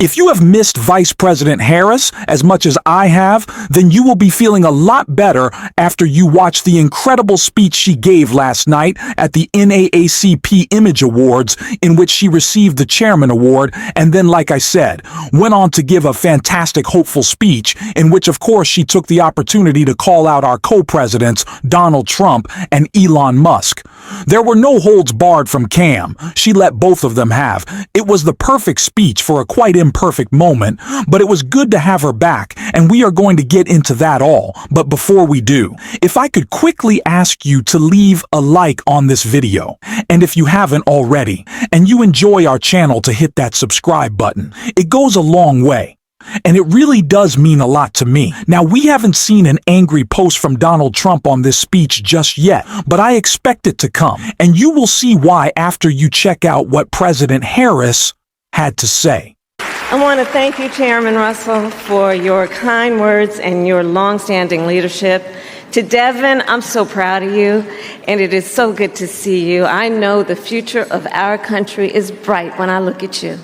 If you have missed Vice President Harris as much as I have, then you will be feeling a lot better after you watch the incredible speech she gave last night at the NAACP Image Awards, in which she received the Chairman Award, and then, like I said, went on to give a fantastic hopeful speech in which, of course, she took the opportunity to call out our co-presidents, Donald Trump and Elon Musk. There were no holds barred from Cam. She let both of them have. It was the perfect speech for a quite imperfect moment, but it was good to have her back, and we are going to get into that all. But before we do, if I could quickly ask you to leave a like on this video, and if you haven't already, and you enjoy our channel, to hit that subscribe button. It goes a long way. And it really does mean a lot to me. Now, we haven't seen an angry post from Donald Trump on this speech just yet, but I expect it to come. And you will see why after you check out what President Harris had to say. I want to thank you, Chairman Russell, for your kind words and your long-standing leadership. To Devin, I'm so proud of you, and it is so good to see you. I know the future of our country is bright when I look at you.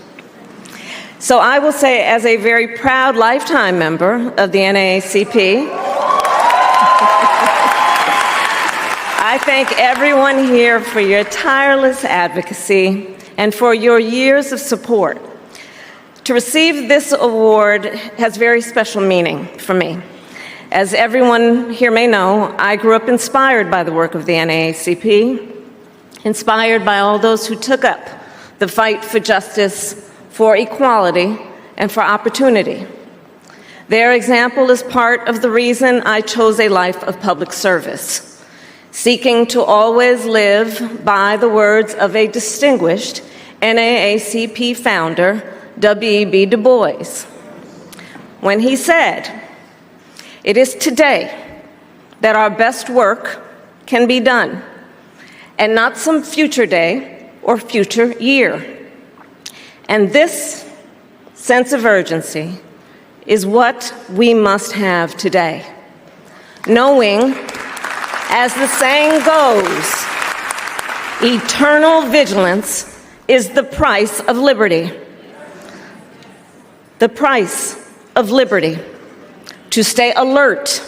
So I will say, as a very proud lifetime member of the NAACP, I thank everyone here for your tireless advocacy and for your years of support. To receive this award has very special meaning for me. As everyone here may know, I grew up inspired by the work of the NAACP, inspired by all those who took up the fight for justice, for equality, and for opportunity. Their example is part of the reason I chose a life of public service, seeking to always live by the words of a distinguished NAACP founder, W.E.B. Du Bois, when he said, "It is today that our best work can be done, and not some future day or future year." And this sense of urgency is what we must have today, knowing, as the saying goes, eternal vigilance is the price of liberty. The price of liberty, to stay alert,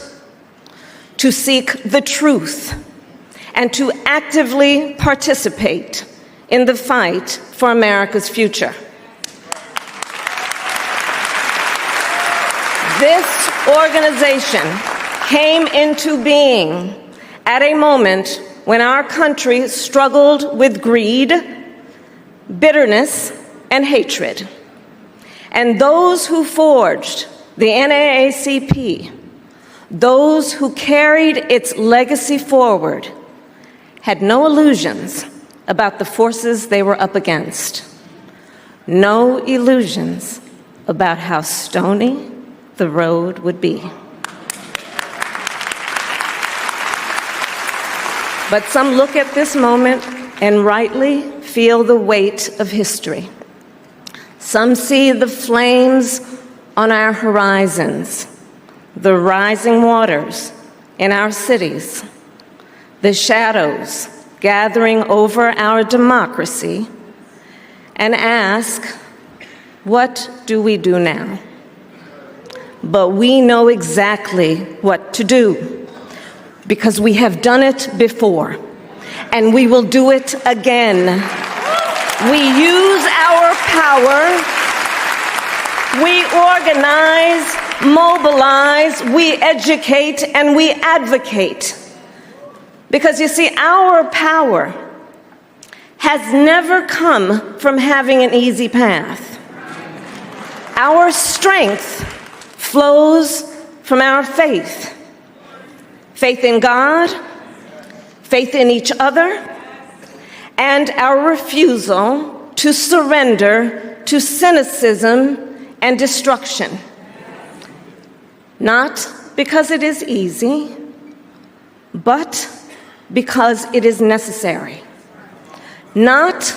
to seek the truth, and to actively participate in the fight for America's future. This organization came into being at a moment when our country struggled with greed, bitterness, and hatred. And those who forged the NAACP, those who carried its legacy forward, had no illusions about the forces they were up against. No illusions about how stony the road would be. But some look at this moment and rightly feel the weight of history. Some see the flames on our horizons, the rising waters in our cities, the shadows gathering over our democracy, and ask, what do we do now? But we know exactly what to do, because we have done it before, and we will do it again. We use our power, we organize, mobilize, we educate, and we advocate. Because you see, our power has never come from having an easy path. Our strength flows from our faith. Faith in God, faith in each other, and our refusal to surrender to cynicism and destruction. Not because it is easy, but because it is necessary. Not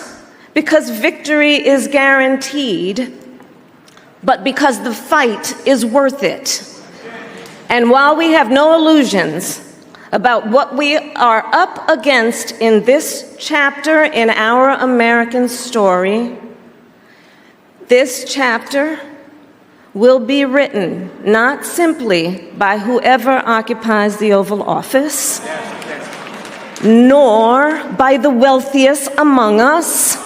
because victory is guaranteed, but because the fight is worth it. And while we have no illusions about what we are up against in this chapter in our American story, This chapter will be written not simply by whoever occupies the Oval Office, nor by the wealthiest among us.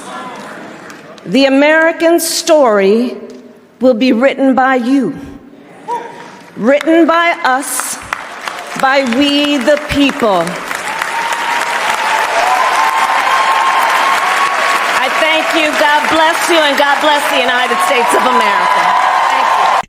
The American story will be written by you, written by us, by we the people. I thank you. God bless you, and God bless the United States of America.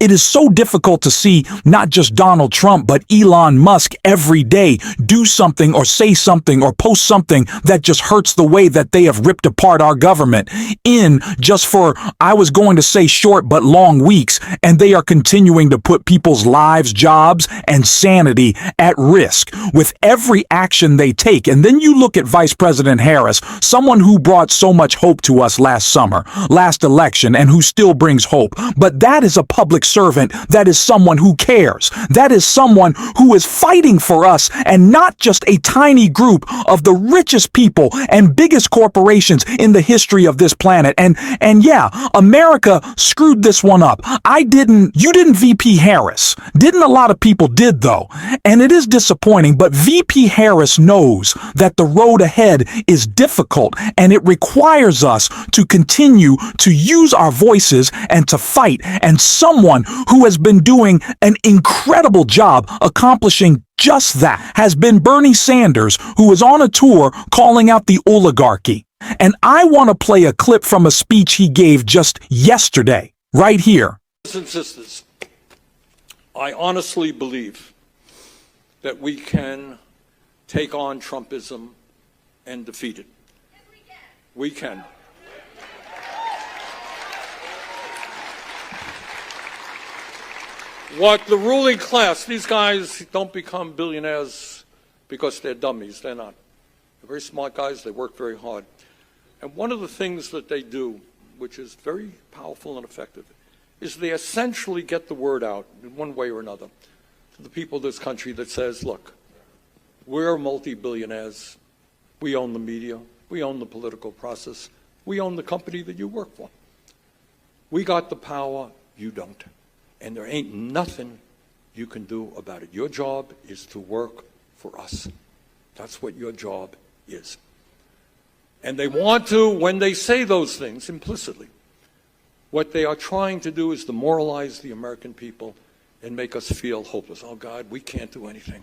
It is so difficult to see not just Donald Trump, but Elon Musk every day do something or say something or post something that just hurts the way that they have ripped apart our government in just for, I was going to say short but long weeks, and they are continuing to put people's lives, jobs, and sanity at risk with every action they take. And then you look at Vice President Harris, someone who brought so much hope to us last summer, last election, and who still brings hope. But that is a public servant. That is someone who cares. That is someone who is fighting for us, and not just a tiny group of the richest people and biggest corporations in the history of this planet. And yeah, America screwed this one up. You didn't VP Harris. Didn't a lot of people did though. And it is disappointing, but VP Harris knows that the road ahead is difficult, and it requires us to continue to use our voices and to fight. And someone who has been doing an incredible job accomplishing just that has been Bernie Sanders, who is on a tour calling out the oligarchy. And I want to play a clip from a speech he gave just yesterday, right here. Brothers and sisters, I honestly believe that we can take on Trumpism and defeat it. We can. What the ruling class, these guys don't become billionaires because they're dummies. They're not. They're very smart guys. They work very hard. And one of the things that they do, which is very powerful and effective, is they essentially get the word out in one way or another to the people of this country that says, look, we're multi-billionaires. We own the media. We own the political process. We own the company that you work for. We got the power. You don't. And there ain't nothing you can do about it. Your job is to work for us. That's what your job is. And they want to, when they say those things implicitly, what they are trying to do is demoralize the American people and make us feel hopeless. Oh, God, we can't do anything.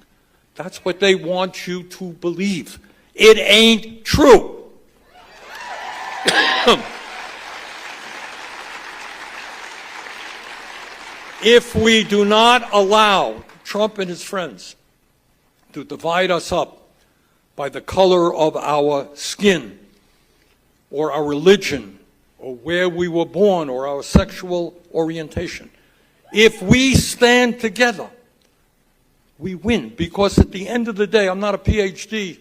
That's what they want you to believe. It ain't true. If we do not allow Trump and his friends to divide us up by the color of our skin or our religion or where we were born or our sexual orientation, if we stand together, we win. Because at the end of the day, I'm not a PhD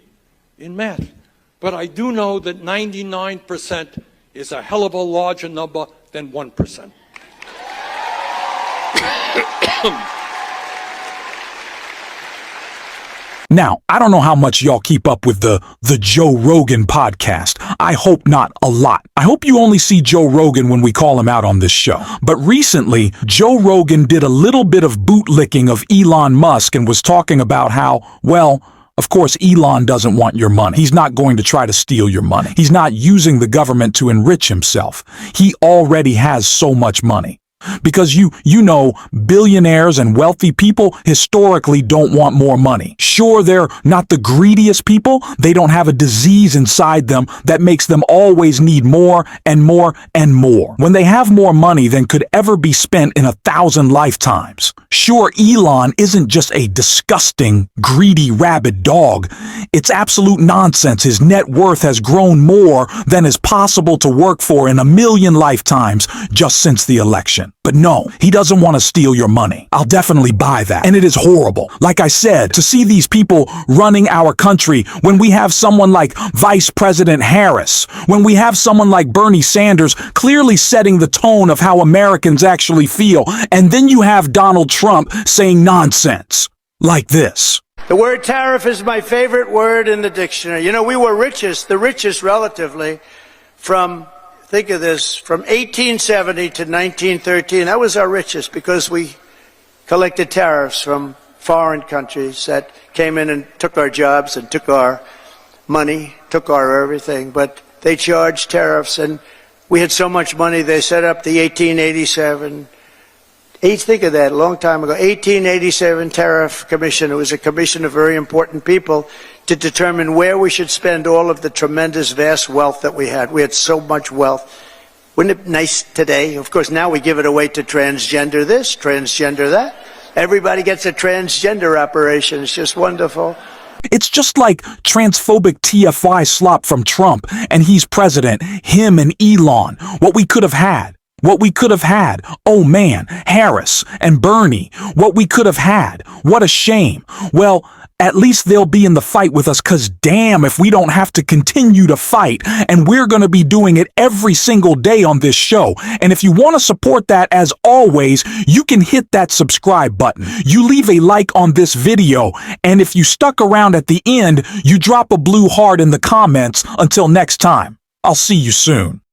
in math, but I do know that 99% is a hell of a larger number than 1%. Now, I don't know how much y'all keep up with the Joe Rogan podcast. I hope not a lot. I hope you only see Joe Rogan when we call him out on this show. But recently, Joe Rogan did a little bit of bootlicking of Elon Musk and was talking about how, well, of course, Elon doesn't want your money. He's not going to try to steal your money. He's not using the government to enrich himself. He already has so much money. Because you know, billionaires and wealthy people historically don't want more money. Sure, they're not the greediest people. They don't have a disease inside them that makes them always need more and more and more. When they have more money than could ever be spent in 1,000 lifetimes. Sure, Elon isn't just a disgusting, greedy, rabid dog. It's absolute nonsense. His net worth has grown more than is possible to work for in 1,000,000 lifetimes just since the election. But no, he doesn't want to steal your money. I'll definitely buy that. And it is horrible. Like I said, to see these people running our country when we have someone like Vice President Harris, when we have someone like Bernie Sanders clearly setting the tone of how Americans actually feel, and then you have Donald Trump saying nonsense like this. The word tariff is my favorite word in the dictionary. You know, we were the richest relatively, from think of this, from 1870 to 1913, that was our richest because we collected tariffs from foreign countries that came in and took our jobs and took our money, took our everything, but they charged tariffs, and we had so much money they set up the 1887, think of that, a long time ago, 1887 Tariff Commission. It was a commission of very important people to determine where we should spend all of the tremendous, vast wealth that we had. We had so much wealth. Wouldn't it be nice today? Of course, now we give it away to transgender this, transgender that. Everybody gets a transgender operation. It's just wonderful. It's just like transphobic TFI slop from Trump, and he's president, him and Elon. What we could have had. What we could have had. Oh man, Harris and Bernie. What we could have had. What a shame. Well, at least they'll be in the fight with us, 'cause damn if we don't have to continue to fight. And we're going to be doing it every single day on this show. And if you want to support that, as always, you can hit that subscribe button. You leave a like on this video. And if you stuck around at the end, you drop a blue heart in the comments. Until next time, I'll see you soon.